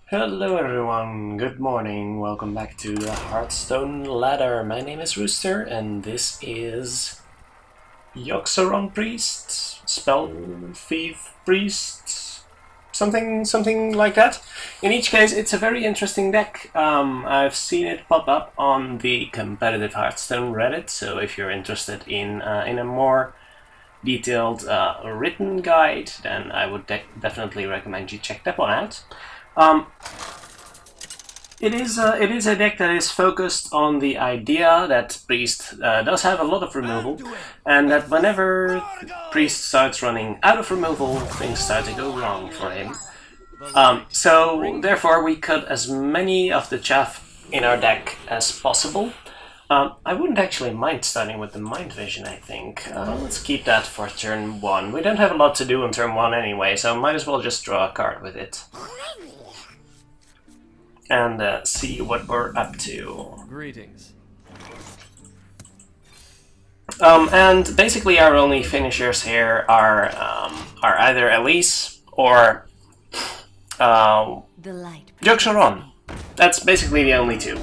Hello everyone, good morning, welcome back to the Hearthstone ladder. My name is Rooster and this is Yogg'Saron Priest, Spellthief Priest, something like that. In each case, it's a very interesting deck. I've seen it pop up on the competitive Hearthstone Reddit, so if you're interested in a more detailed written guide, then I would definitely recommend you check that one out. It is a deck that is focused on the idea that Priest does have a lot of removal, and that whenever Priest starts running out of removal, things start to go wrong for him. So therefore we cut as many of the chaff in our deck as possible. I wouldn't actually mind starting with the Mind Vision, I think. Let's keep that for turn 1. We don't have a lot to do on turn 1 anyway, so might as well just draw a card with it. And see what we're up to. Greetings. And basically our only finishers here are either Elise or Yogg'Saron. That's basically the only two.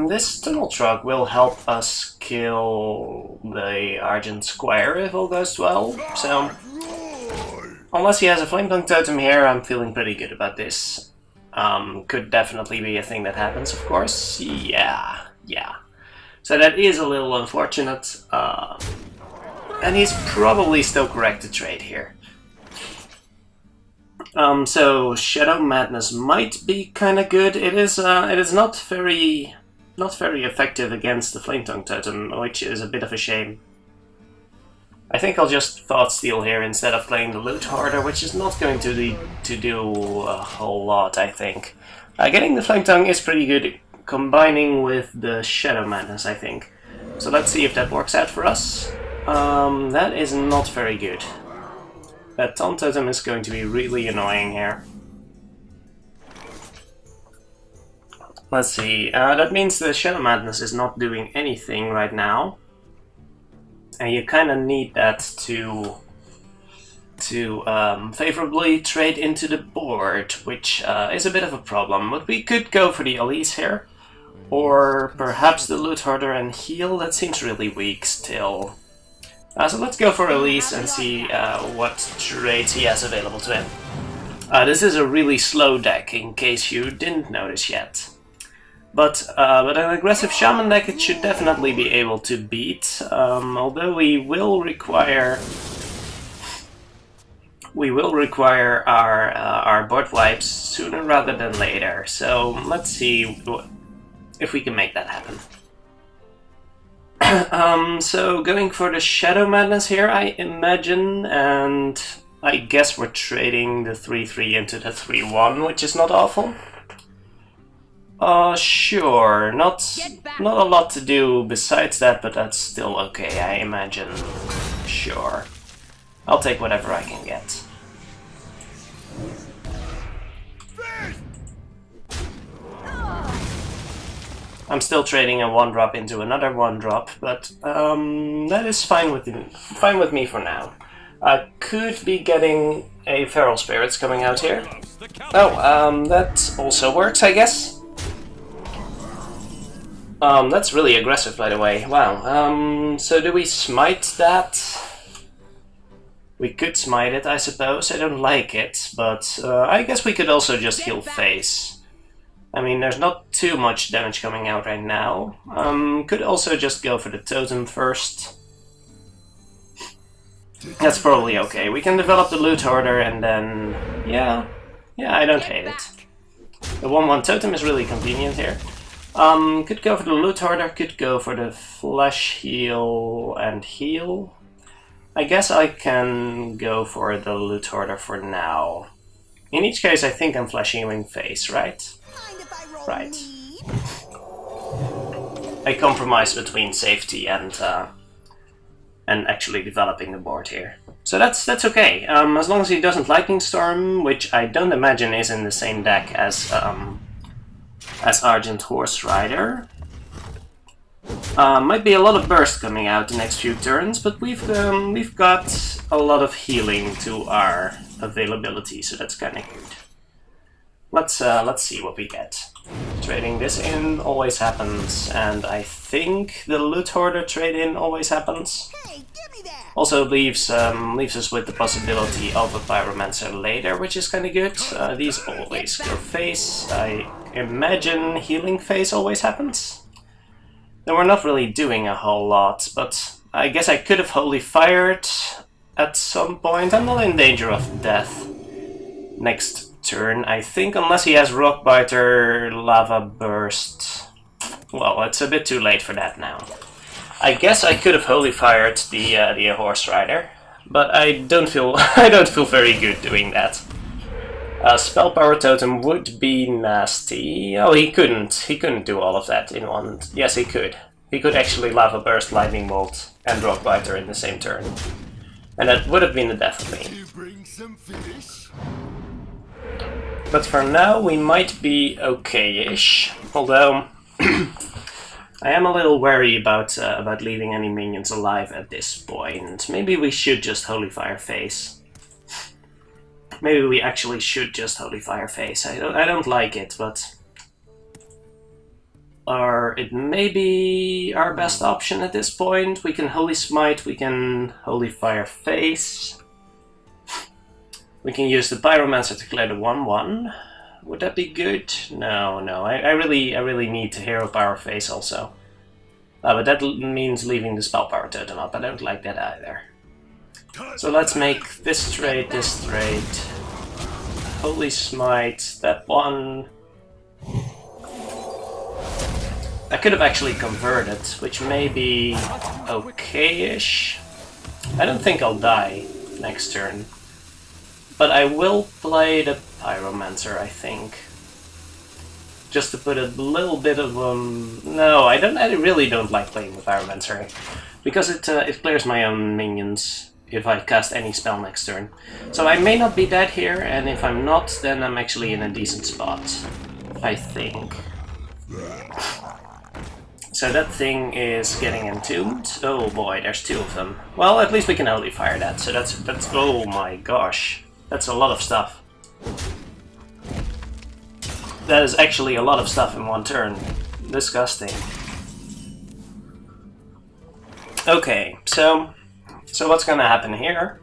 This Tunnel Truck will help us kill the Argent Squire if all goes well, so unless he has a Flame Tongue Totem here, I'm feeling pretty good about this. Could definitely be a thing that happens, of course. Yeah. So that is a little unfortunate, and he's probably still correct to trade here. So Shadow Madness might be kind of good. It is not very effective against the Flame Tongue Totem, which is a bit of a shame. I think I'll just Thought Steal here instead of playing the Loot Hoarder, which is not going to do a whole lot, I think. Getting the Flame Tongue is pretty good, combining with the Shadow Madness, I think. So let's see if that works out for us. That is not very good. That Taunt Totem is going to be really annoying here. Let's see, that means the Shadow Madness is not doing anything right now. And you kind of need that to favorably trade into the board, which is a bit of a problem. But we could go for the Elise here, or perhaps the Loot Hoarder and heal. That seems really weak still. So let's go for Elise and see what trades he has available to him. This is a really slow deck, in case you didn't notice yet. But an aggressive Shaman deck it should definitely be able to beat, although we will require our board wipes sooner rather than later. So let's see if we can make that happen. So going for the Shadow Madness here, I imagine, and I guess we're trading the 3-3 into the 3-1, which is not awful. Sure, not a lot to do besides that, but that's still okay, I imagine. Sure. I'll take whatever I can get. I'm still trading a 1-drop into another 1-drop, but that is fine with me for now. I could be getting a Feral Spirits coming out here. Oh, that also works, I guess. That's really aggressive, by the way. Wow. So do we smite that? We could smite it, I suppose. I don't like it, but I guess we could also just heal face. I mean, there's not too much damage coming out right now. Could also just go for the totem first. That's probably okay. We can develop the Loot Hoarder and then... Yeah, I don't hate it. The 1-1 totem is really convenient here. Could go for the Loot Hoarder, could go for the Flesh Heal and Heal. I guess I can go for the Loot Hoarder for now. In each case, I think I'm Flesh Healing face, right? Right. I compromise between safety and actually developing the board here. So that's okay. As long as he doesn't Lightning Storm, which I don't imagine is in the same deck as Argent Horse Rider. Might be a lot of burst coming out the next few turns, but we've got a lot of healing to our availability, so that's kind of good. Let's see what we get. Trading this in always happens, and I think the loot hoarder trade-in always happens. Hey, give me that. Also leaves us with the possibility of a pyromancer later, which is kind of good. These always go face. I imagine healing phase always happens. Then we're not really doing a whole lot, but I guess I could have Holy Fired at some point. I'm not in danger of death next turn, I think, unless he has Rockbiter, Lava Burst. Well, it's a bit too late for that now. I guess I could have Holy Fired the Horse Rider, but I don't feel very good doing that. Spell Power Totem would be nasty. Oh, he couldn't do all of that in one. Yes, he could. He could actually Lava Burst, Lightning Bolt, and Rockbiter in the same turn, and that would have been the death of me. But for now, we might be okay-ish. Although I am a little wary about leaving any minions alive at this point. Maybe we should just Holy Fire Face. Maybe we actually should just Holy Fire Face. I don't like it, but it may be our best option at this point. We can Holy Smite, we can Holy Fire Face. We can use the Pyromancer to clear the 1/1. Would that be good? No. I really need to Hero Power Face also. But that means leaving the Spell Power Totem up. I don't like that either. So let's make this trade, Holy Smite, that one. I could have actually converted, which may be okay-ish. I don't think I'll die next turn. But I will play the Pyromancer, I think. Just to put a little bit of no, I really don't like playing the Pyromancer, because it clears my own minions if I cast any spell next turn. So I may not be dead here, and if I'm not, then I'm actually in a decent spot, I think. So that thing is getting entombed. Oh boy, there's two of them. Well, at least we can Holy Fire that. So that's oh my gosh. That's a lot of stuff. That is actually a lot of stuff in one turn. Disgusting. Okay, so what's gonna happen here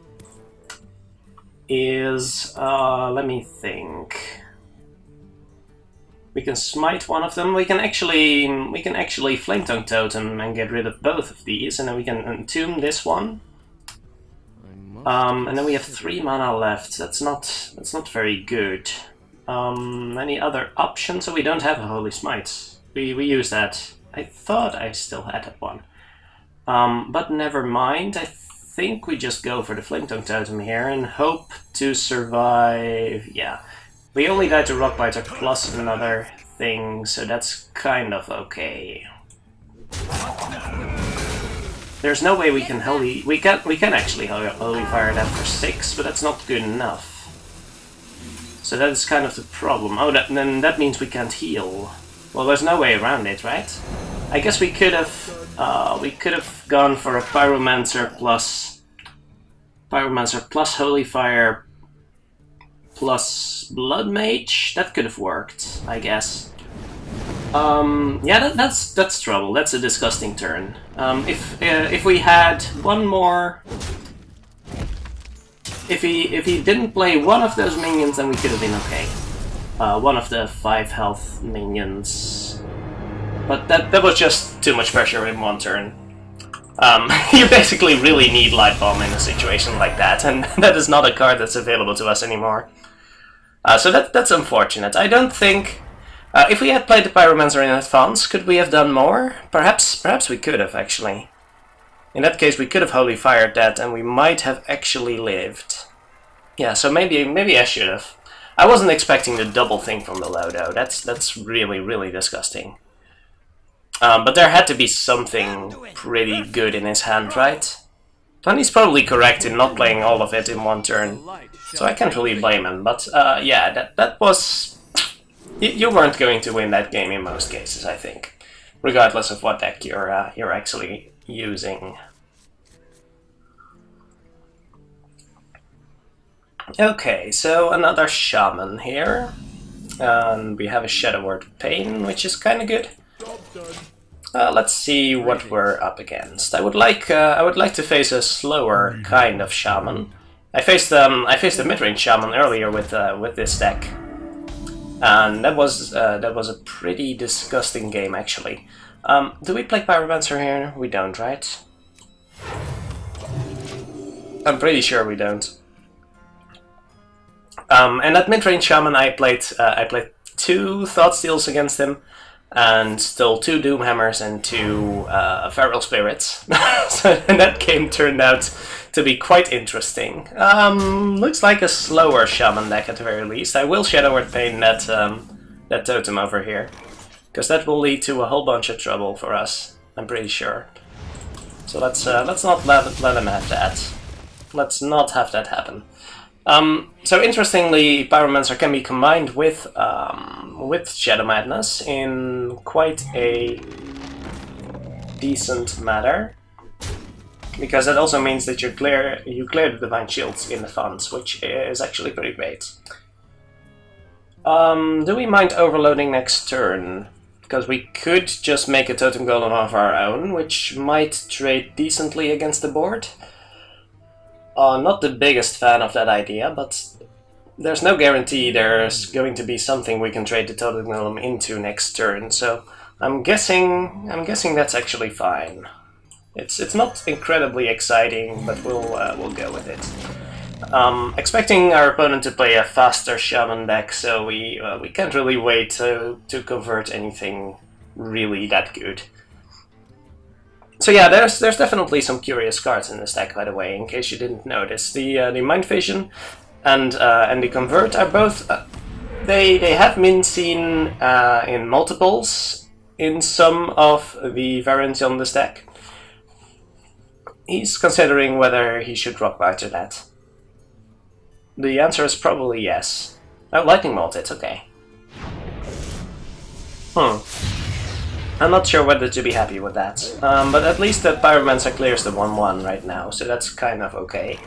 is, let me think. We can smite one of them. We can actually Flame Tongue Totem and get rid of both of these, and then we can entomb this one. And then we have 3 mana left. That's not very good. Any other options? So we don't have a Holy Smite. We use that. I thought I still had that one. But never mind. I think we just go for the Flame Tongue Totem here and hope to survive. Yeah. We only died to Rockbiter plus another thing, so that's kind of okay. There's no way we can we can actually Holy Fire that for 6, but that's not good enough. So that is kind of the problem. Oh, then that means we can't heal. Well, there's no way around it, right? I guess we could have gone for a Pyromancer plus Holy Fire plus Blood Mage. That could have worked, I guess. Yeah, that's trouble. That's a disgusting turn. If we had one more, if he didn't play one of those minions, then we could have been okay. One of the 5 health minions, but that was just too much pressure in one turn. You basically really need Light Bomb in a situation like that, and that is not a card that's available to us anymore. So that's unfortunate. I don't think. If we had played the Pyromancer in advance, could we have done more? Perhaps we could have, actually. In that case, we could have Holy Fired that, and we might have actually lived. Yeah, so maybe I should have. I wasn't expecting the double thing from below, though. That's really, really disgusting. But there had to be something pretty good in his hand, right? And he's probably correct in not playing all of it in one turn, so I can't really blame him. But yeah, that was. You weren't going to win that game in most cases, I think, regardless of what deck you're actually using. Okay, so another Shaman here. And we have a Shadow Word Pain, which is kind of good. Let's see what we're up against. I would like to face a slower kind of shaman. I faced the Midrange Shaman earlier with this deck, and that was a pretty disgusting game actually. Do we play Pyromancer here? We don't, right? I'm pretty sure we don't. And at Midrange Shaman, I played 2 Thoughtsteals against him, and stole 2 Doomhammers and 2 Feral Spirits. So that game turned out to be quite interesting. Looks like a slower Shaman deck at the very least. I will Shadow Word Pain that totem over here, because that will lead to a whole bunch of trouble for us, I'm pretty sure. So let's not let him have that. Let's not have that happen. So interestingly, Pyromancer can be combined with Shadow Madness in quite a decent manner, because that also means that you clear the Divine Shields in the funds, which is actually pretty great. Do we mind overloading next turn? Because we could just make a Totem Golem of our own, which might trade decently against the board. Not the biggest fan of that idea, but there's no guarantee there's going to be something we can trade the Totem Golem into next turn, so I'm guessing that's actually fine. It's not incredibly exciting, but we'll go with it. Expecting our opponent to play a faster Shaman deck, so we can't really wait to convert anything really that good. So yeah, there's definitely some curious cards in this deck, by the way, in case you didn't notice. The Mind Vision and the Convert are both they have been seen in multiples in some of the variants on this deck. He's considering whether he should rock biter that. The answer is probably yes. Oh, Lightning Bolt it, okay. I'm not sure whether to be happy with that, but at least the Pyromancer clears the 1/1 right now, so that's kind of okay.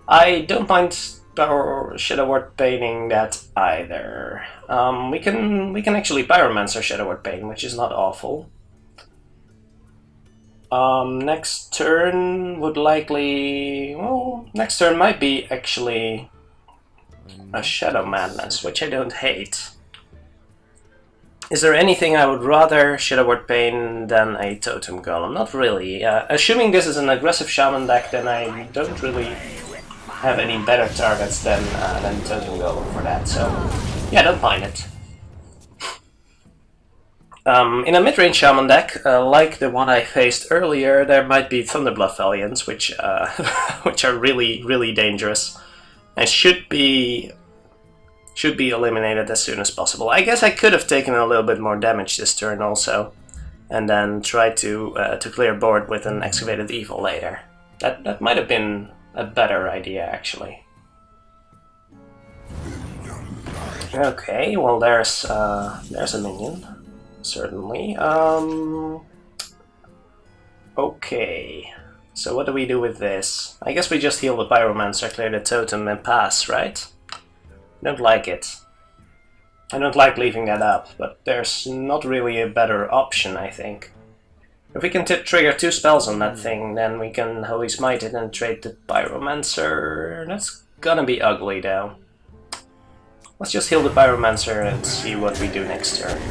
I don't mind Shadow Word Paining that either. We can actually Pyromancer Shadow Word Pain, which is not awful. Next turn would likely... well, next turn might be actually a Shadow Madness, which I don't hate. Is there anything I would rather Shadow Word Pain than a Totem Golem? Not really. Assuming this is an aggressive Shaman deck, then I don't really have any better targets than Totem Golem for that, so yeah, don't mind it. In a Midrange Shaman deck, like the one I faced earlier, there might be Thunderbluff Valiants, which are really dangerous, and should be eliminated as soon as possible. I guess I could have taken a little bit more damage this turn also, and then tried to clear board with an Excavated Evil later. That might have been a better idea, actually. Okay, well there's a minion, certainly. Okay, so what do we do with this? I guess we just heal the Pyromancer, clear the totem, and pass, right? Don't like it. I don't like leaving that up, but there's not really a better option, I think. If we can trigger 2 spells on that thing, then we can Holy Smite it and trade the Pyromancer. That's gonna be ugly, though. Let's just heal the Pyromancer and see what we do next turn.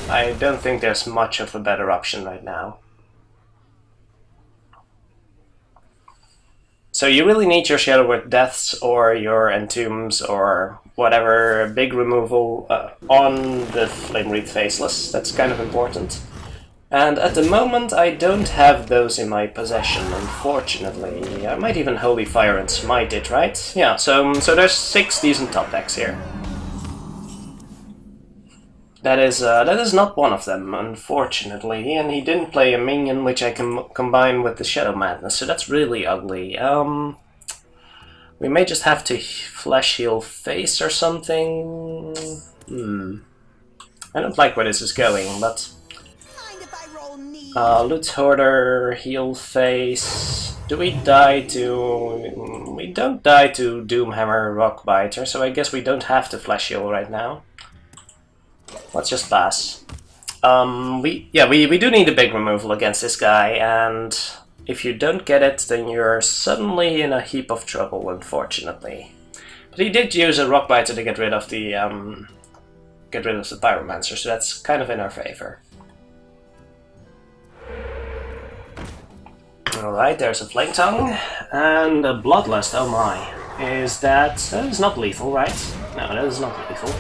I don't think there's much of a better option right now. So you really need your Shadow Word Deaths or your Entombs or whatever big removal on the Flame Wreath Faceless. That's kind of important. And at the moment I don't have those in my possession, unfortunately. I might even Holy Fire and Smite it, right? Yeah, so there's 6 decent top decks here. That is not one of them, unfortunately, and he didn't play a minion which I can combine with the Shadow Madness, so that's really ugly. We may just have to Flesh Heal Face or something. I don't like where this is going, but... Loot Hoarder, Heal Face... Do we die to... We don't die to Doomhammer Rockbiter, so I guess we don't have to Flesh Heal right now. Let's just pass. We do need a big removal against this guy, and if you don't get it, then you're suddenly in a heap of trouble, unfortunately. But he did use a rock biter to get rid of the pyromancer, so that's kind of in our favor. Alright, there's a flame tongue and a bloodlust. Oh my. That is not lethal, right? No, that is not lethal.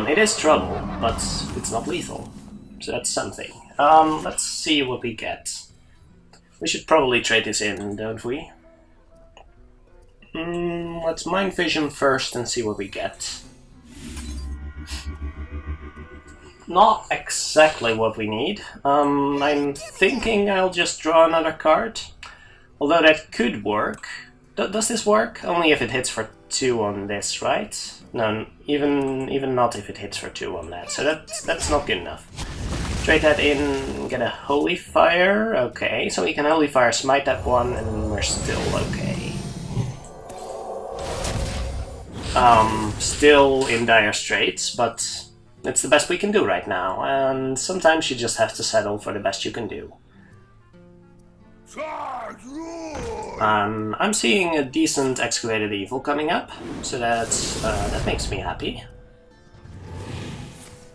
It is trouble, but it's not lethal. So that's something. Let's see what we get. We should probably trade this in, don't we? Let's mind vision first and see what we get. Not exactly what we need. I'm thinking I'll just draw another card. Although that could work. Does this work? Only if it hits for 2 on this, right? No, even not if it hits for 2 on that. So that's not good enough. Trade that in, get a Holy Fire. Okay, so we can Holy Fire smite that one and we're still okay. Still in dire straits, but it's the best we can do right now, and sometimes you just have to settle for the best you can do. I'm seeing a decent Excavated Evil coming up, so that makes me happy.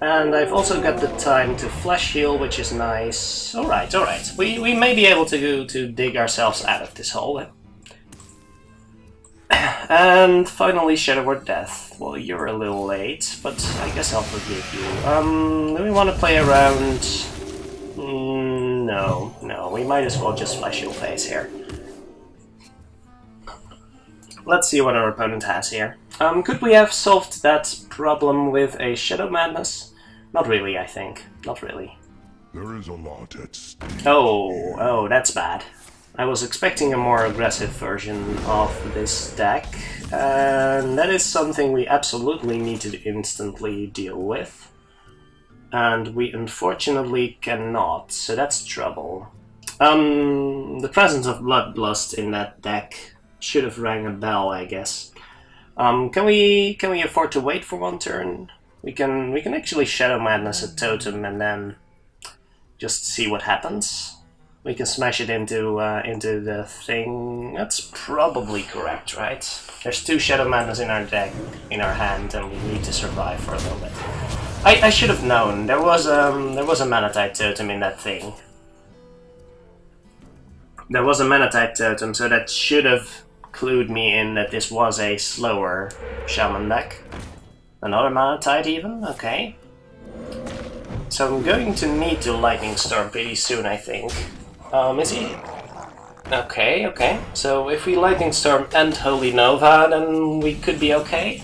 And I've also got the time to Flesh Heal, which is nice. Alright. We may be able to dig ourselves out of this hole. And finally, Shadow Word Death. Well, you're a little late, but I guess I'll forgive you. Do we want to play around? No, we might as well just Flesh Heal phase here. Let's see what our opponent has here. Could we have solved that problem with a Shadow Madness? Not really, I think. Not really. There is a lot at stake. Oh, that's bad. I was expecting a more aggressive version of this deck, and that is something we absolutely need to instantly deal with. And we unfortunately cannot, so that's trouble. The presence of Bloodlust in that deck should have rang a bell, I guess. Can we afford to wait for one turn? We can actually Shadow Madness a totem and then just see what happens. We can smash it into the thing. That's probably correct, right? There's 2 Shadow Madness in our deck, in our hand, and we need to survive for a little bit. I should have known. There was a Manatite totem in that thing. There was a Manatite totem, so that should have clued me in that this was a slower Shaman deck. Another Manatite even? Okay. So I'm going to need to Lightning Storm pretty soon, I think. Is he? Okay. So if we Lightning Storm and Holy Nova, then we could be okay.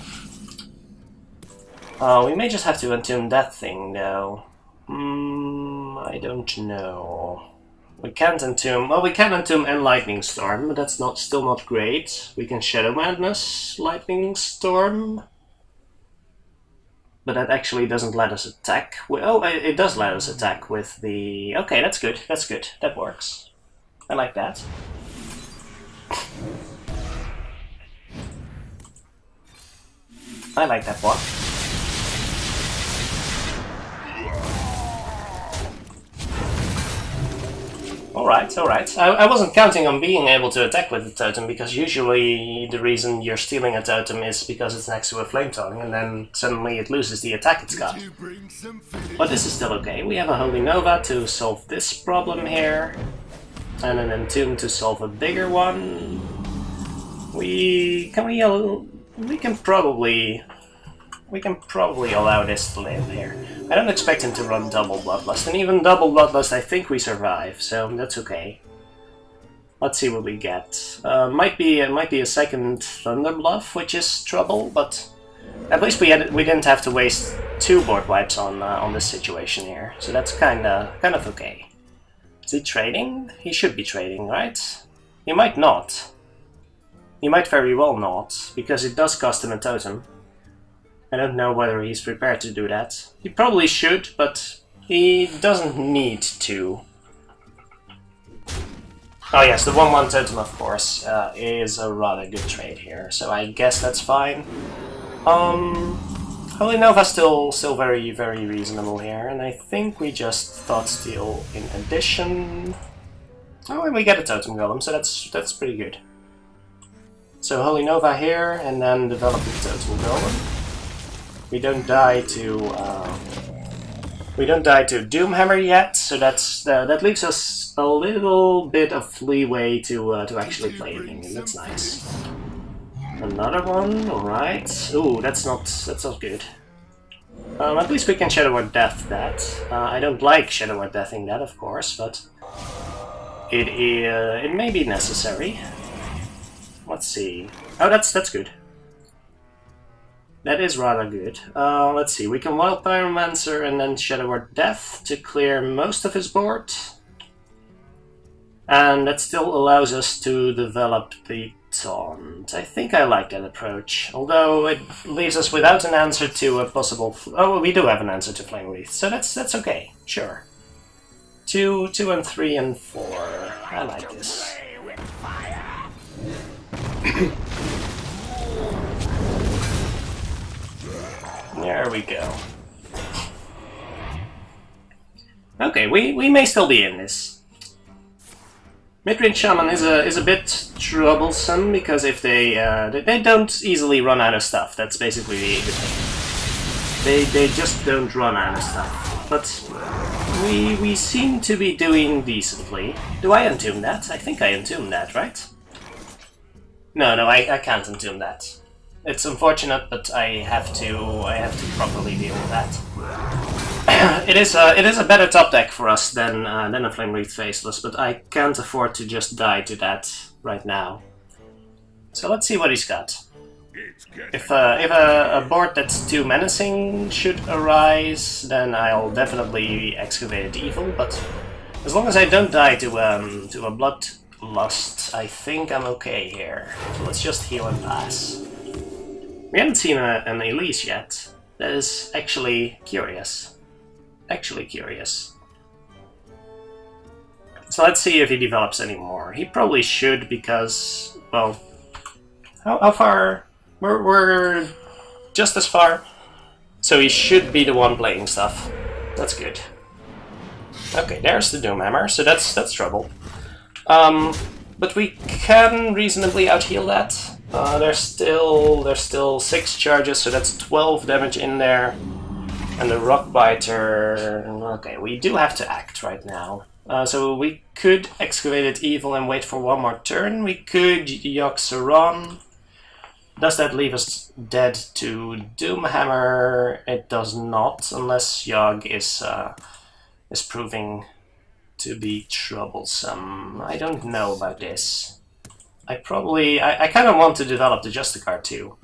We may just have to entomb that thing, though. I don't know. We can't entomb... Well, we can entomb and Lightning Storm, but that's still not great. We can Shadow Madness, Lightning Storm. But that actually doesn't let us attack. Oh, it does let us attack with the... Okay, that's good. That works. I like that. I like that one. Alright. I wasn't counting on being able to attack with the totem, because usually the reason you're stealing a totem is because it's next to a flame tongue, and then suddenly it loses the attack it's got. But this is still okay. We have a Holy Nova to solve this problem here, and an Entomb to solve a bigger one. We can probably allow this to live here. I don't expect him to run double Bloodlust, and even double Bloodlust I think we survive, so that's okay. Let's see what we get. Might be a second Thunder Bluff, which is trouble, but at least we didn't have to waste 2 board wipes on this situation here, so that's kind of okay. Is he trading? He should be trading, right? He might not. He might very well not, because it does cost him a totem. I don't know whether he's prepared to do that. He probably should, but he doesn't need to. Oh yes, the 1/1 totem, of course, is a rather good trade here, so I guess that's fine. Holy Nova still very, very reasonable here, and I think we just thought steal in addition. Oh, and we get a Totem Golem, so that's pretty good. So Holy Nova here, and then develop the Totem Golem. We don't die to Doomhammer yet, so that leaves us a little bit of leeway to actually play it, and that's nice. Another one, alright. Ooh, that's not good. At least we can Shadow Word Death that. I don't like Shadow Word Deathing that, of course, but it may be necessary. Let's see. Oh, that's good. That is rather good. Let's see. We can Wild Pyromancer and then Shadow Word Death to clear most of his board. And that still allows us to develop the Taunt. I think I like that approach, although it leaves us without an answer to a possible... Oh, we do have an answer to Flame Wreath, so that's okay, sure. 2, 2 and 3 and 4. I like this. There we go. Okay, we may still be in this. Midrange Shaman is a bit troublesome because if they don't easily run out of stuff. That's basically the thing. They just don't run out of stuff. But we seem to be doing decently. Do I entomb that? I think I entomb that, right? No, I can't entomb that. It's unfortunate, but I have to properly deal with that. It is a better top deck for us than a Flame Wreath Faceless, but I can't afford to just die to that right now. So let's see what he's got. If a board that's too menacing should arise, then I'll definitely Excavated Evil. But as long as I don't die to a Bloodlust, I think I'm okay here. So let's just heal and pass. We haven't seen an Elise yet. That is actually curious. So let's see if he develops any more. He probably should because, well, how far? We're just as far. So he should be the one playing stuff. That's good. Okay, there's the Doomhammer, so that's trouble. But we can reasonably out-heal that. There's still 6 charges, so that's 12 damage in there. And the Rockbiter... Okay, we do have to act right now. So we could Excavated Evil and wait for one more turn. We could Yogg'Saron. Does that leave us dead to Doomhammer? It does not, unless Yogg is proving to be troublesome. I don't know about this. I kind of want to develop the Justicar too,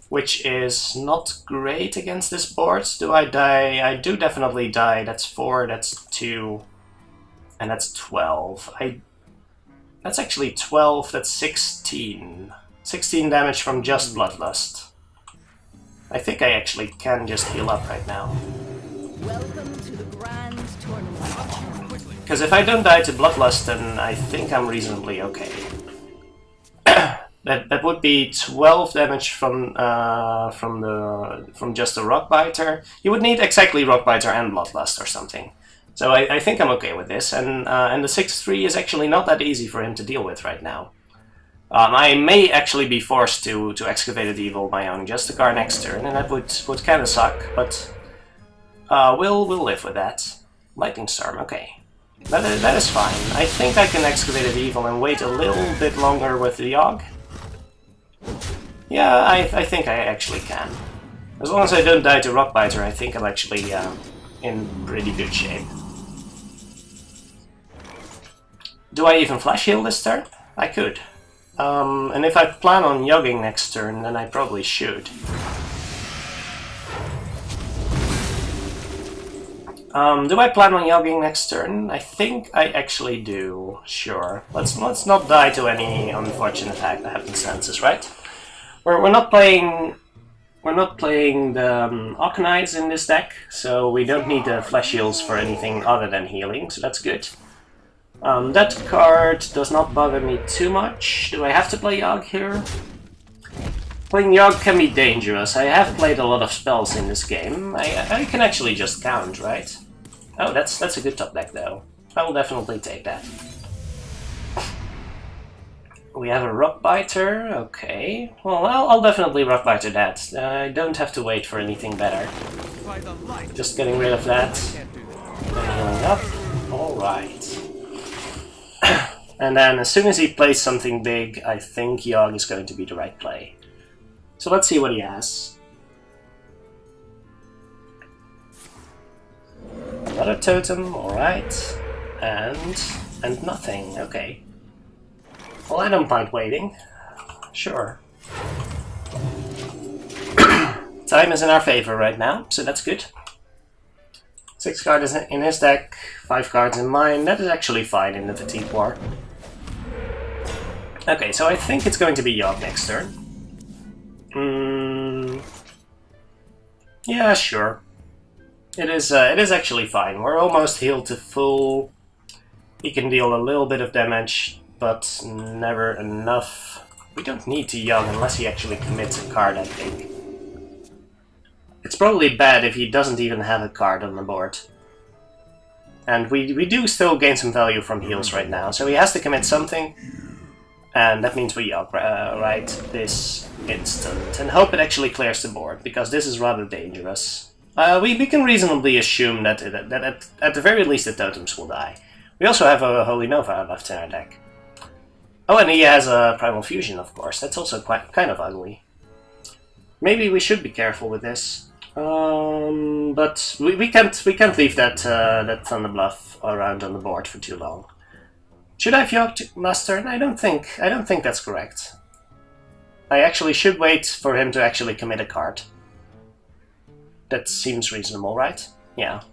which is not great against this board. Do I die? I do definitely die. That's 4, that's 2, and that's 12. That's actually 12, that's 16. 16 damage from just Bloodlust. I think I actually can just heal up right now. Welcome to the grand tournament. Because if I don't die to Bloodlust, then I think I'm reasonably okay. That would be 12 damage from just a Rockbiter. You would need exactly Rockbiter and Bloodlust or something. So I think I'm okay with this, and the 6-3 is actually not that easy for him to deal with right now. I may actually be forced to Excavated Evil my own Justicar next turn, and that would kind of suck, but we'll live with that. Lightning Storm, okay. That is fine. I think I can Excavated Evil and wait a little bit longer with the Yogg. Yeah, I think I actually can. As long as I don't die to Rockbiter, I think I'm actually in pretty good shape. Do I even Flash Heal this turn? I could. And if I plan on Yogging next turn, then I probably should. Do I plan on Yogging next turn? I think I actually do. Sure. Let's not die to any unfortunate happenstances, right? We're not playing the Arcanites in this deck, so we don't need the Flash Heals for anything other than healing, so that's good. That card does not bother me too much. Do I have to play Yogg here? Playing Yogg can be dangerous. I have played a lot of spells in this game. I can actually just count, right? Oh, that's a good top deck though. I will definitely take that. We have a Rockbiter, okay. Well, I'll definitely Rockbiter that. I don't have to wait for anything better. Just getting rid of that. Then healing up. Alright. And then as soon as he plays something big, I think Yogg is going to be the right play. So let's see what he has. Another totem, alright. And nothing, okay. Well, I don't mind waiting. Sure. Time is in our favor right now, so that's good. 6 cards in his deck, 5 cards in mine. That is actually fine in the Fatigue War. Okay, so I think it's going to be Yogg next turn. Yeah, sure. It is actually fine. We're almost healed to full. He can deal a little bit of damage, but never enough. We don't need to Yogg unless he actually commits a card, I think. It's probably bad if he doesn't even have a card on the board. And we do still gain some value from heals right now, so he has to commit something. And that means we Yogg right this instant. And hope it actually clears the board, because this is rather dangerous. We can reasonably assume that at the very least the totems will die. We also have a Holy Nova left in our deck. Oh, and he has a Primal Fusion, of course. That's also kind of ugly. Maybe we should be careful with this. But we can't leave that Thunder Bluff around on the board for too long. Should I have Yogged last turn? I don't think that's correct. I actually should wait for him to actually commit a card. That seems reasonable, right? Yeah.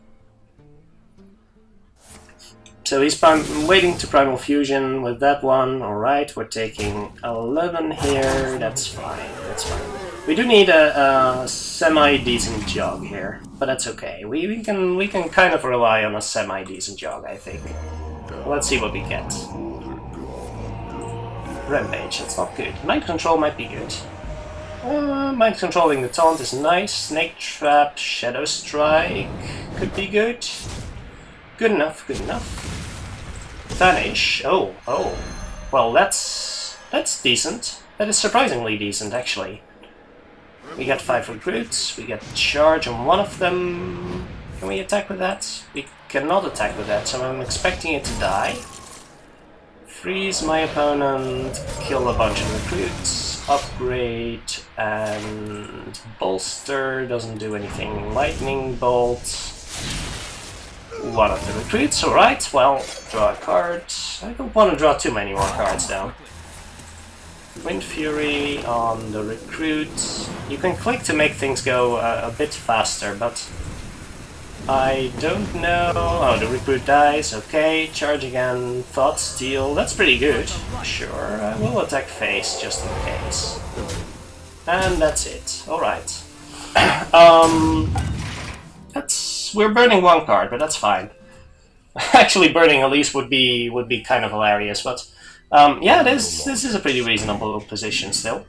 So he's waiting to Primal Fusion with that one. Alright, we're taking 11 here. That's fine, that's fine. We do need a semi-decent Yogg here, but that's okay. We can kind of rely on a semi-decent Yogg, I think. Let's see what we get. Rampage, that's not good. Mind Control might be good. Mind Controlling the Taunt is nice. Snake Trap, Shadow Strike could be good. Good enough, good enough. Vanish, oh. Well, that's decent. That is surprisingly decent, actually. We get 5 recruits, we get charge on one of them. Can we attack with that? We cannot attack with that, so I'm expecting it to die. Freeze my opponent, kill a bunch of recruits, upgrade, and bolster doesn't do anything. Lightning bolt. One of the recruits, alright, well, draw a card. I don't want to draw too many more cards though. Wind Fury on the recruit. You can click to make things go a bit faster, but I don't know. Oh, the recruit dies, okay. Charge again, Thought Steal, that's pretty good. Sure, I will attack face just in case. And that's it, alright. We're burning one card, but that's fine. Actually, burning Elise would be kind of hilarious, but yeah, this is a pretty reasonable position still,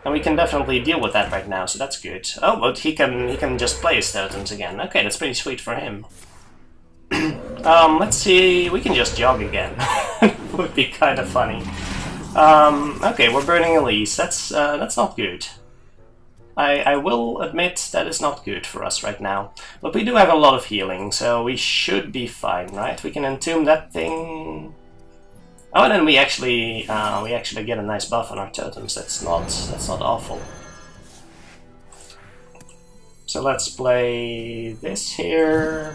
and we can definitely deal with that right now, so that's good. Oh, but he can just play his totems again. Okay, that's pretty sweet for him. Let's see. We can just Yogg again. Would be kind of funny. Okay, we're burning Elise. That's not good. I will admit that is not good for us right now. But we do have a lot of healing, so we should be fine, right? We can entomb that thing. Oh, and then we actually get a nice buff on our totems. That's not awful. So let's play this here.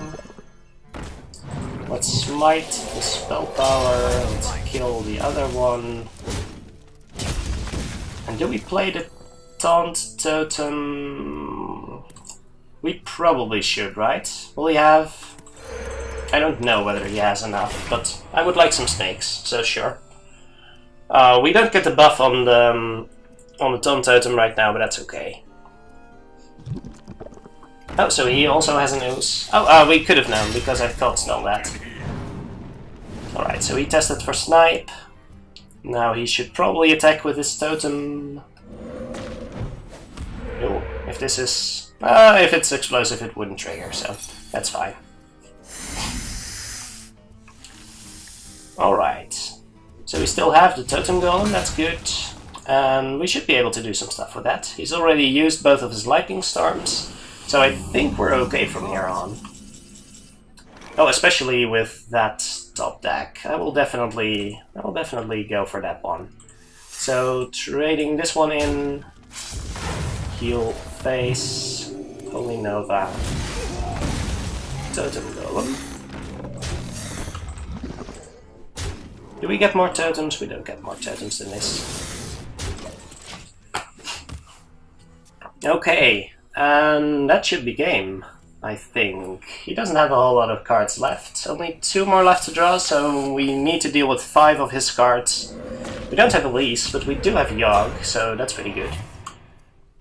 Let's smite the spell power. Let's kill the other one. And do we play the Taunt Totem? We probably should, right? Will he have... I don't know whether he has enough, but I would like some snakes, so sure. We don't get the buff on the Taunt Totem right now, but that's okay. Oh, so he also has an ooze. Oh, we could have known, because I thought still that. Alright, so he tested for snipe. Now he should probably attack with his totem. If this is... if it's explosive, it wouldn't trigger, so that's fine. Alright. So we still have the totem golem, that's good. And we should be able to do some stuff with that. He's already used both of his lightning storms, so I think we're okay from here on. Oh, especially with that top deck. I will definitely go for that one. So trading this one in, heal face, Holy Nova, totem golem. Do we get more totems? We don't get more totems than this. Okay, and that should be game, I think. He doesn't have a whole lot of cards left. Only 2 more left to draw, so we need to deal with 5 of his cards. We don't have Elise, but we do have Yogg, so that's pretty good.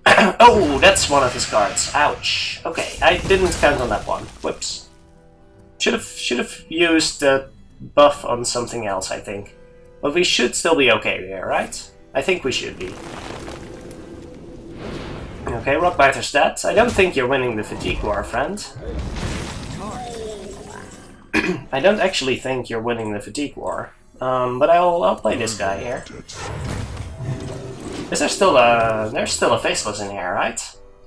Oh, that's one of his cards. Ouch. Okay, I didn't count on that one. Whoops. Should have used the buff on something else, I think. But we should still be okay here, right? I think we should be. Okay, Rockbiter's dead. I don't think you're winning the fatigue war, friend. I don't actually think you're winning the fatigue war. But I'll play this guy here. Is there still there's still a faceless in here, right?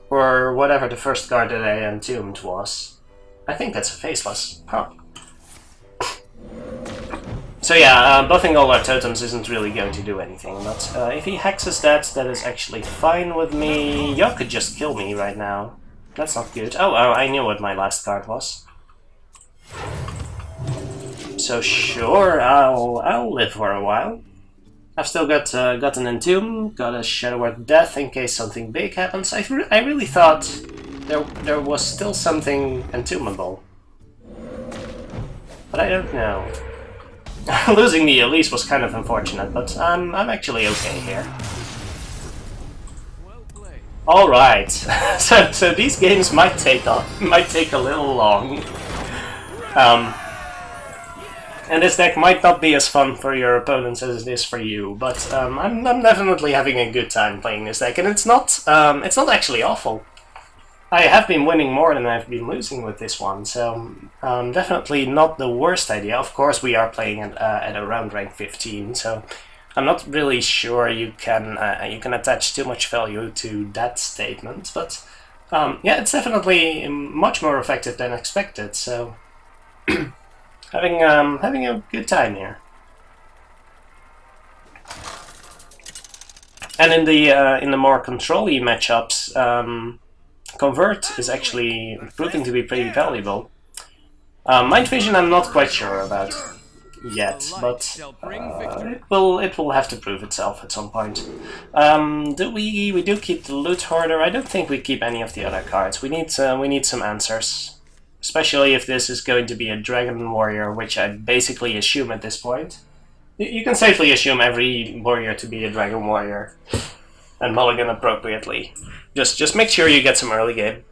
Or whatever the first card that I entombed was. I think that's a faceless. Huh. So yeah, buffing all our totems isn't really going to do anything, but if he hexes that is actually fine with me. Yogg could just kill me right now. That's not good. Oh, I knew what my last card was. So sure, I'll live for a while. I've still got an Entomb, got a Shadow Word Death in case something big happens. I really thought there was still something entombable, but I don't know. Losing the Elise was kind of unfortunate, but I'm actually okay here. All right, so these games might take a little long. And this deck might not be as fun for your opponents as it is for you, but I'm definitely having a good time playing this deck, and it's not actually awful. I have been winning more than I've been losing with this one, so definitely not the worst idea. Of course, we are playing at around rank 15, so I'm not really sure you can attach too much value to that statement. But yeah, it's definitely much more effective than expected. So having a good time here. And in the more control-y matchups. Convert is actually proving to be pretty valuable. Mind Vision I'm not quite sure about yet, but it will have to prove itself at some point. We do keep the Loot Hoarder. I don't think we keep any of the other cards. We need some answers, especially if this is going to be a Dragon Warrior, which I basically assume at this point. You can safely assume every warrior to be a Dragon Warrior. And mulligan appropriately. Just make sure you get some early game.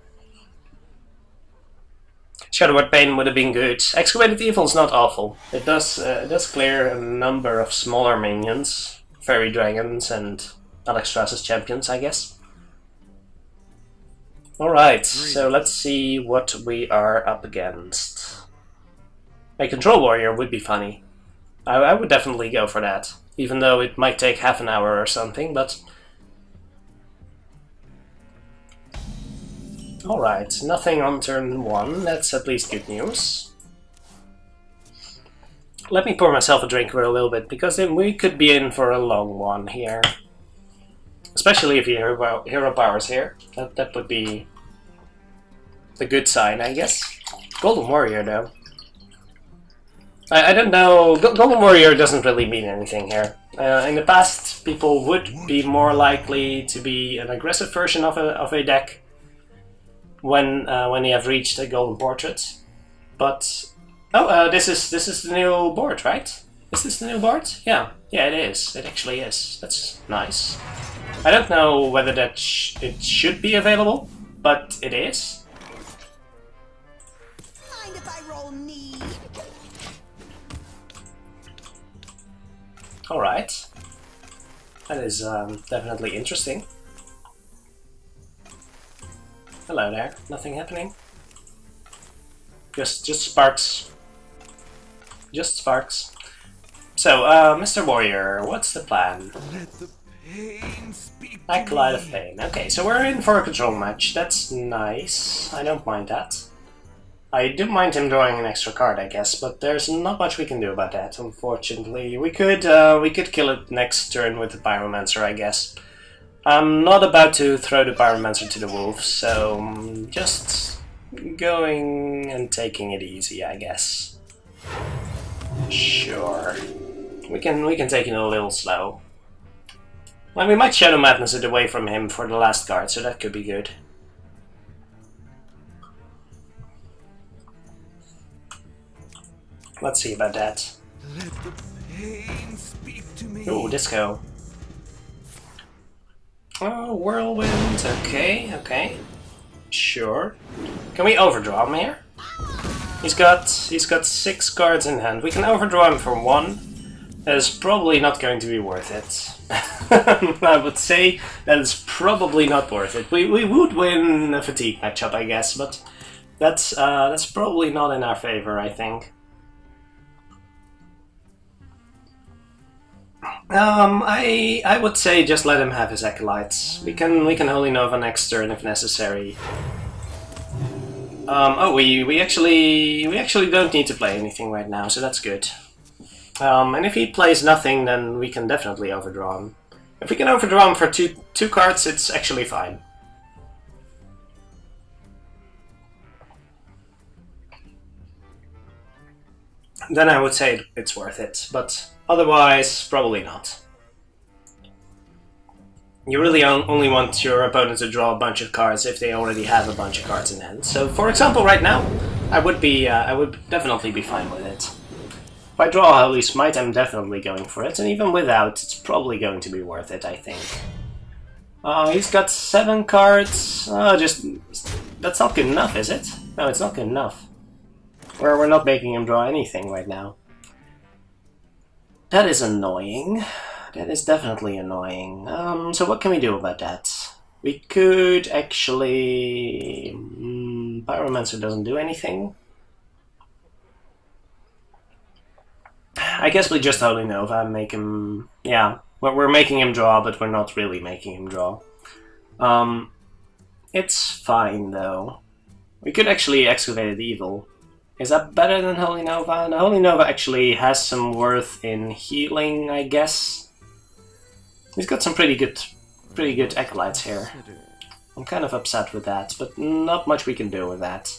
Shadow Word Pain would have been good. Excavated Evil is not awful. It does clear a number of smaller minions, fairy dragons and Alexstrasza's champions, I guess. Alright, so let's see what we are up against. A Control Warrior would be funny. I would definitely go for that, even though it might take half an hour or something, but... Alright, nothing on turn 1, that's at least good news. Let me pour myself a drink for a little bit, because then we could be in for a long one here. Especially if you hear about hero powers here. That would be a good sign, I guess. Golden Warrior, though. I don't know, Golden Warrior doesn't really mean anything here. In the past, people would be more likely to be an aggressive version of a deck when they have reached a Golden Portrait. But this is the new board, right? Is this the new board? Yeah, it is. It actually is. That's nice. I don't know whether it should be available, but it is. Mind if I roll knee? Alright. That is definitely interesting. hello there. Nothing happening. Just sparks. Just sparks. So, Mr. Warrior, what's the plan? Let the pain speak to Acolyte of me. Pain. Okay, so we're in for a control match. That's nice. I don't mind that. I do mind him drawing an extra card, I guess, but there's not much we can do about that, unfortunately. We could kill it next turn with the Pyromancer, I guess. I'm not about to throw the Pyromancer to the wolves, so just going and taking it easy, I guess. Sure. We can take it a little slow. Well, we might Shadow Madness it away from him for the last card, so that could be good. Let's see about that. Let the pain speak to me. Ooh, disco. Oh, whirlwind. Okay, okay. Sure. Can we overdraw him here? He's got 6 cards in hand. We can overdraw him for 1. That is probably not going to be worth it. I would say that is probably not worth it. We would win a fatigue matchup, I guess, but that's probably not in our favor, I think. I would say just let him have his acolytes. We can Holy Nova next turn if necessary. Oh, we actually don't need to play anything right now, so that's good. And if he plays nothing, then we can definitely overdraw him. If we can overdraw him for two cards, it's actually fine. Then I would say it's worth it, but otherwise, probably not. You really only want your opponent to draw a bunch of cards if they already have a bunch of cards in hand. So, for example, right now, I would definitely be fine with it. If I draw a Holy Smite, I'm definitely going for it, and even without, it's probably going to be worth it, I think. He's got 7 cards. That's not good enough, is it? No, it's not good enough. We're not making him draw anything right now. That is annoying. That is definitely annoying. So what can we do about that? We could actually... Pyromancer doesn't do anything. I guess we just Holy Nova and make him... Yeah, we're making him draw, but we're not really making him draw. It's fine, though. We could actually Excavated Evil. Is that better than Holy Nova? The Holy Nova actually has some worth in healing, I guess. He's got some pretty good acolytes here. I'm kind of upset with that, but not much we can do with that.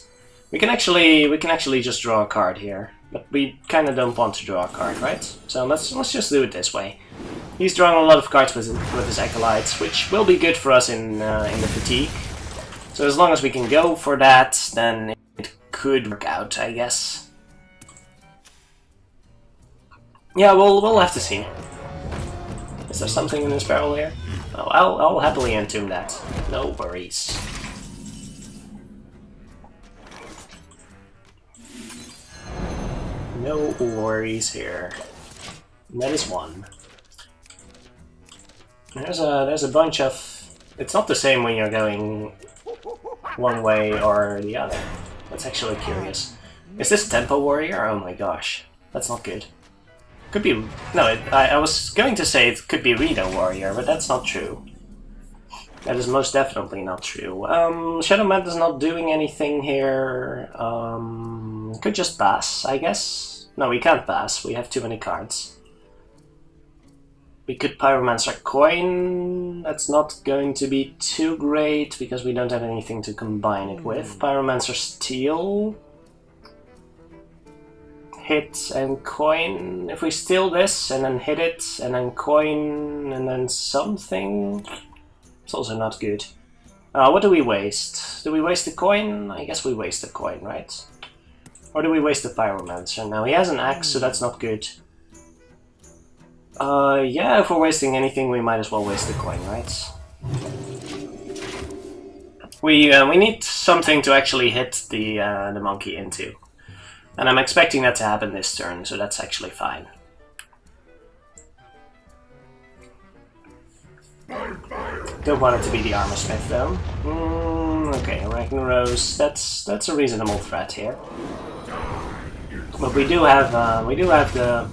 We can actually just draw a card here, but we kind of don't want to draw a card, right? So let's just do it this way. He's drawing a lot of cards with his acolytes, which will be good for us in the fatigue. So as long as we can go for that, then it could work out, I guess. Yeah, we'll have to see. Is there something in this barrel here? Oh, I'll happily entomb that. No worries. No worries here. And that is 1. There's a bunch of... It's not the same when you're going one way or the other. That's actually curious. Is this Tempo Warrior? Oh my gosh. That's not good. Could be... No, I was going to say it could be Rito Warrior, but that's not true. That is most definitely not true. Shadow Madness is not doing anything here. Could just pass, I guess. No, we can't pass. We have too many cards. We could Pyromancer Coin. That's not going to be too great, because we don't have anything to combine it with. Pyromancer Steel. Hit and coin. If we steal this and then hit it and then coin and then something, it's also not good. What do we waste? Do we waste the coin? I guess we waste the coin, right? Or do we waste the Pyromancer? Now he has an axe, so that's not good. Yeah, if we're wasting anything, we might as well waste the coin, right? We need something to actually hit the monkey into. And I'm expecting that to happen this turn, so that's actually fine. Don't want it to be the Armor Smith though. Okay, Ragnaros, that's a reasonable threat here. But we do have the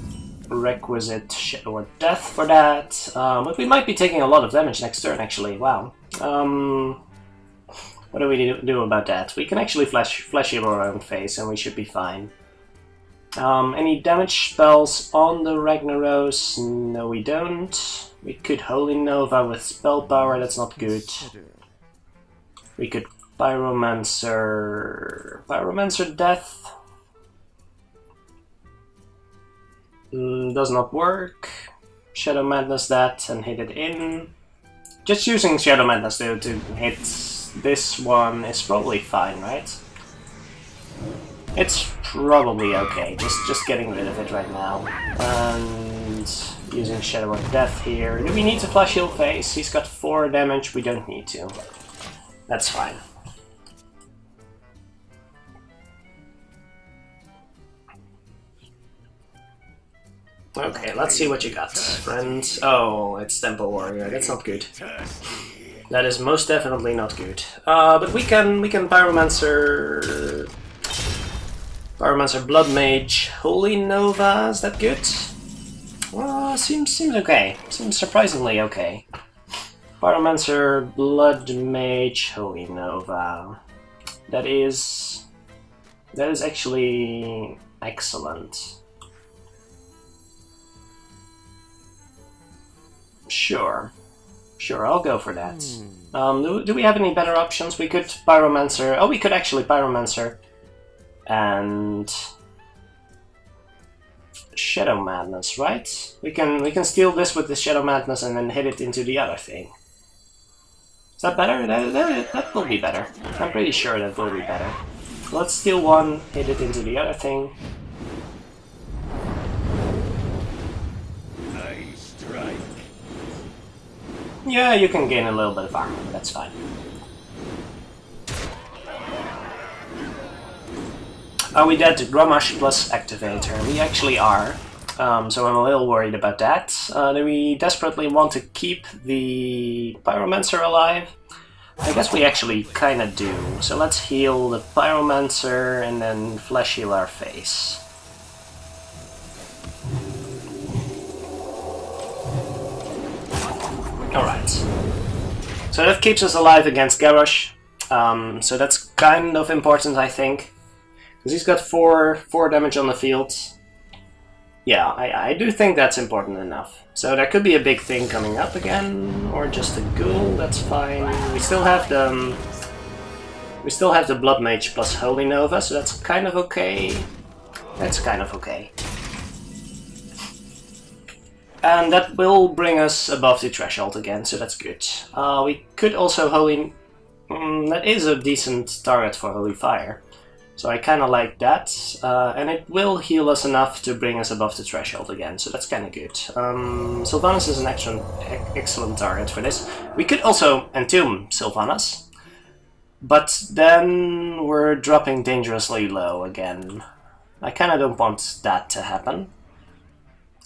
requisite Shadow or Death for that. But we might be taking a lot of damage next turn actually. Wow. What do we do about that? We can actually flash him our own face and we should be fine. Any damage spells on the Ragnaros? No, we don't. We could Holy Nova with spell power, that's not good. We could Pyromancer... Pyromancer Death? Does not work. Shadow Madness that and hit it in. Just using Shadow Madness though to hit this one is probably fine, right? It's probably okay, just getting rid of it right now. And using Shadow of Death here. Do we need to flash heal face? He's got 4 damage, we don't need to. That's fine. Okay, let's see what you got, friend. Oh, it's Temple Warrior, that's not good. That is most definitely not good. But we can Pyromancer... Pyromancer Blood Mage, Holy Nova, is that good? Seems okay. Seems surprisingly okay. Pyromancer Blood Mage, Holy Nova. That is actually excellent. Sure, I'll go for that. Do we have any better options? We could Pyromancer... Oh, we could actually Pyromancer and Shadow Madness, right? We can steal this with the Shadow Madness and then hit it into the other thing. Is that better? That will be better. I'm pretty sure that will be better. Let's steal one, hit it into the other thing. Nice strike. Yeah, you can gain a little bit of armor, but that's fine. Are we dead to Grommash plus Activator? We actually are, so I'm a little worried about that. Do we desperately want to keep the Pyromancer alive? I guess we actually kinda do. So let's heal the Pyromancer and then flash heal our face. Alright. So that keeps us alive against Garrosh. So that's kind of important, I think. Because he's got 4 damage on the field. Yeah, I do think that's important enough. So there could be a big thing coming up again, or just a ghoul, that's fine. We still have the Blood Mage plus Holy Nova, so that's kind of okay. That's kind of okay. And that will bring us above the threshold again, so that's good. We could also Holy... that is a decent target for Holy Fire. So I kind of like that, and it will heal us enough to bring us above the threshold again, so that's kind of good. Sylvanas is an excellent target for this. We could also entomb Sylvanas, but then we're dropping dangerously low again. I kind of don't want that to happen.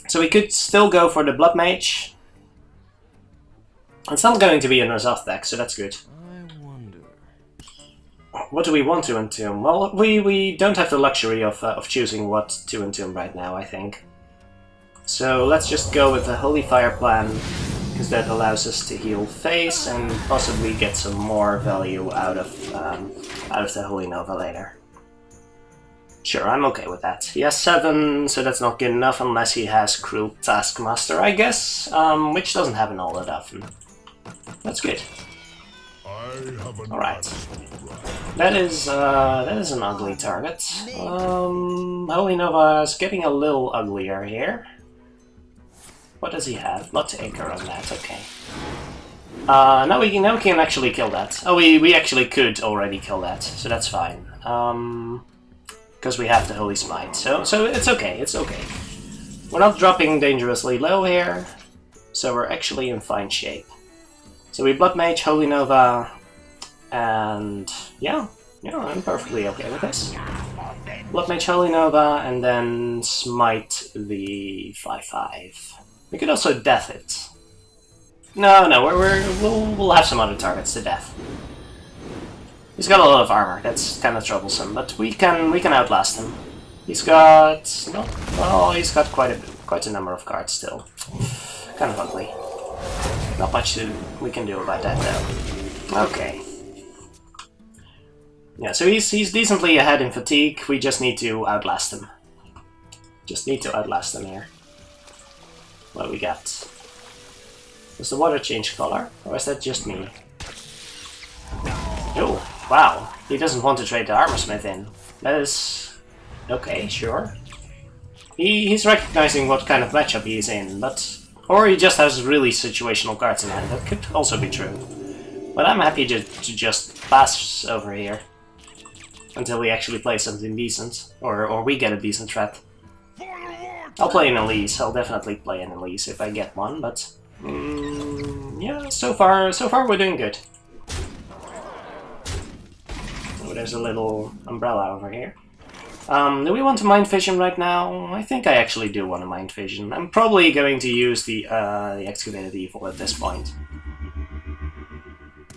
So we could still go for the Blood Mage. It's not going to be in Razoth deck, so that's good. What do we want to entomb? Well, we don't have the luxury of choosing what to entomb right now, I think. So let's just go with the Holy Fire plan, because that allows us to heal face and possibly get some more value out of the Holy Nova later. Sure, I'm okay with that. He has 7, so that's not good enough unless he has Cruel Taskmaster, I guess, which doesn't happen all that often. That's good. Alright. That is an ugly target. Holy Nova is getting a little uglier here. What does he have? Blood Acre on that, okay. Now we can actually kill that. Oh, we actually could already kill that, so that's fine. Because we have the Holy Smite, so it's okay, it's okay. We're not dropping dangerously low here, so we're actually in fine shape. So we Blood Mage, Holy Nova, and yeah, I'm perfectly okay with this. Blood Mage, Holy Nova, and then Smite the 5/5. We could also Death it. No, we'll have some other targets to death. He's got a lot of armor. That's kind of troublesome, but we can outlast him. He's got he's got quite a number of cards still. Kind of ugly. Not much we can do about that though. Okay. Yeah, so he's decently ahead in fatigue. We just need to outlast him. Just need to outlast him here. What do we got? Does the water change color, or is that just me? Oh, wow. He doesn't want to trade the armorsmith in. That is... okay, sure. He's recognizing what kind of matchup he's in, but... or he just has really situational cards in hand. That could also be true. But I'm happy to just pass over here. Until we actually play something decent. Or we get a decent threat. I'll play an Elise. I'll definitely play an Elise if I get one, but... yeah, so far we're doing good. Oh, there's a little umbrella over here. Do we want to Mind Vision right now? I think I actually do want to Mind Vision. I'm probably going to use the Excavated Evil at this point.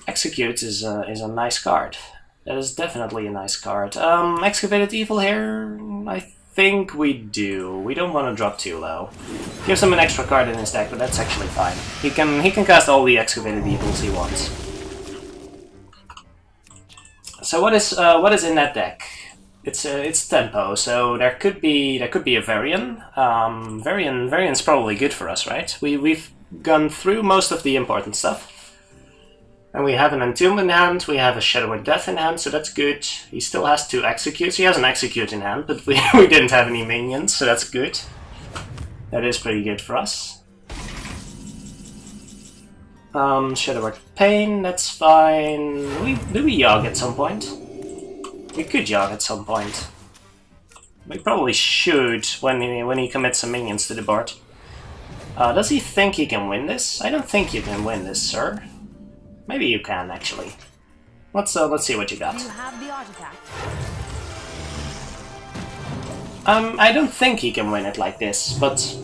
Execute is a nice card. That is definitely a nice card. Excavated Evil here? I think we do. We don't want to drop too low. Gives him an extra card in his deck, but that's actually fine. He can cast all the Excavated Evils he wants. So what is in that deck? It's tempo, so there could be a Varian. Varian's probably good for us, right? We've gone through most of the important stuff. And we have an Entomb in hand, we have a Shadow of Death in hand, so that's good. He still has 2 executes. He has an execute in hand, but we didn't have any minions, so that's good. That is pretty good for us. Shadow of Pain, that's fine. Do we Yogg at some point? We could Yogg at some point. We probably should when he commits some minions to the board. Does he think he can win this? I don't think you can win this, sir. Maybe you can, actually. Let's see what you got. You have the artifact. I don't think he can win it like this, but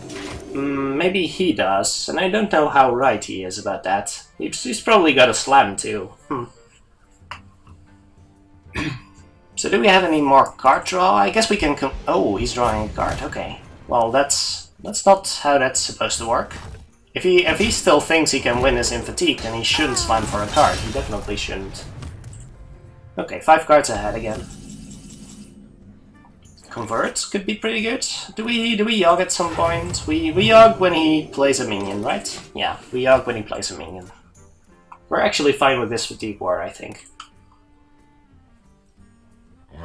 maybe he does, and I don't know how right he is about that. He's probably got a slam too. So do we have any more card draw? I guess we can. Oh, he's drawing a card. Okay. Well, that's not how that's supposed to work. If he still thinks he can win this in fatigue, then he shouldn't slam for a card. He definitely shouldn't. Okay, 5 cards ahead again. Convert could be pretty good. Do we Yogg at some point? We Yogg when he plays a minion, right? Yeah, we Yogg when he plays a minion. We're actually fine with this fatigue war, I think.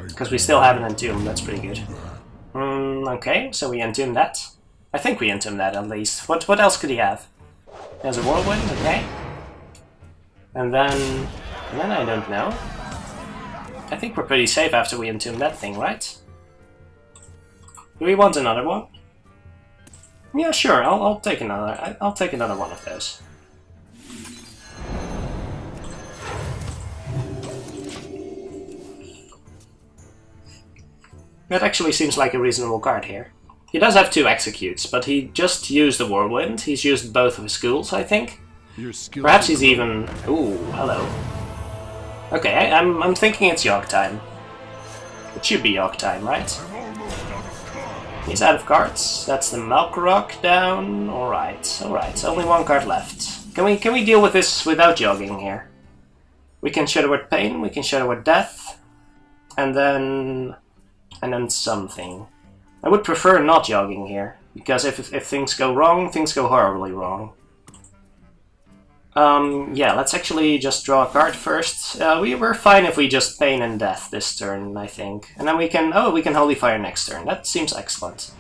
Because we still have an Entomb, that's pretty good. Okay, so we Entomb that. I think we Entomb that at least. What else could he have? He has a Whirlwind, okay. And then I don't know. I think we're pretty safe after we Entomb that thing, right? Do we want another one? Yeah, sure. I'll take another. I'll take another one of those. That actually seems like a reasonable card here. He does have 2 executes, but he just used the Whirlwind. He's used both of his schools, I think. Perhaps he's even... Ooh, hello. Okay, I'm thinking it's Yogg time. It should be Yogg time, right? He's out of cards. That's the Malkorok down. Alright, only 1 card left. Can we deal with this without Yogging here? We can Shadow Word Pain, we can Shadow Word Death, and then something. I would prefer not Yogging here, because if things go wrong, things go horribly wrong. Yeah, let's actually just draw a card first. We're fine if we just Pain and Death this turn, I think. And then we can Holy Fire next turn. That seems excellent.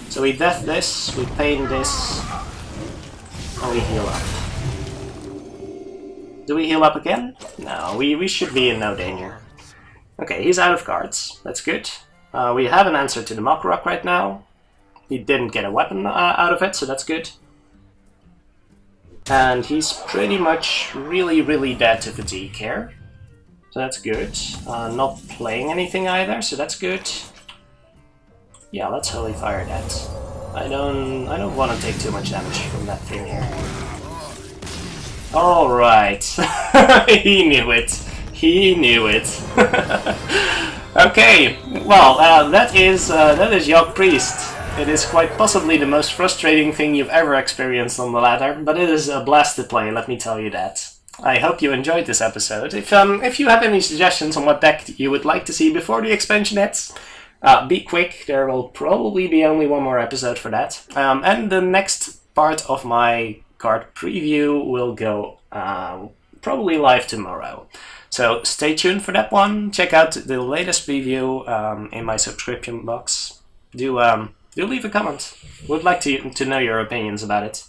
So we Death this, we Pain this, and we heal up. Do we heal up again? No, we should be in no danger. Okay, he's out of cards. That's good. We have an answer to the Malkorok right now. He didn't get a weapon out of it, so that's good. And he's pretty much really dead to fatigue here. So that's good. Not playing anything either, so that's good. Yeah, let's Holy Fire that. I don't want to take too much damage from that thing here. Alright. He knew it. He knew it. Okay, well, that is Yogg Priest. It is quite possibly the most frustrating thing you've ever experienced on the ladder, but it is a blast to play, let me tell you that. I hope you enjoyed this episode. If you have any suggestions on what deck you would like to see before the expansion hits, be quick, there will probably be only one more episode for that. And the next part of my card preview will go probably live tomorrow. So stay tuned for that one. Check out the latest preview in my subscription box. Do leave a comment. Would like to know your opinions about it.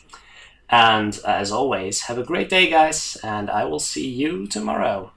And as always, have a great day, guys, and I will see you tomorrow.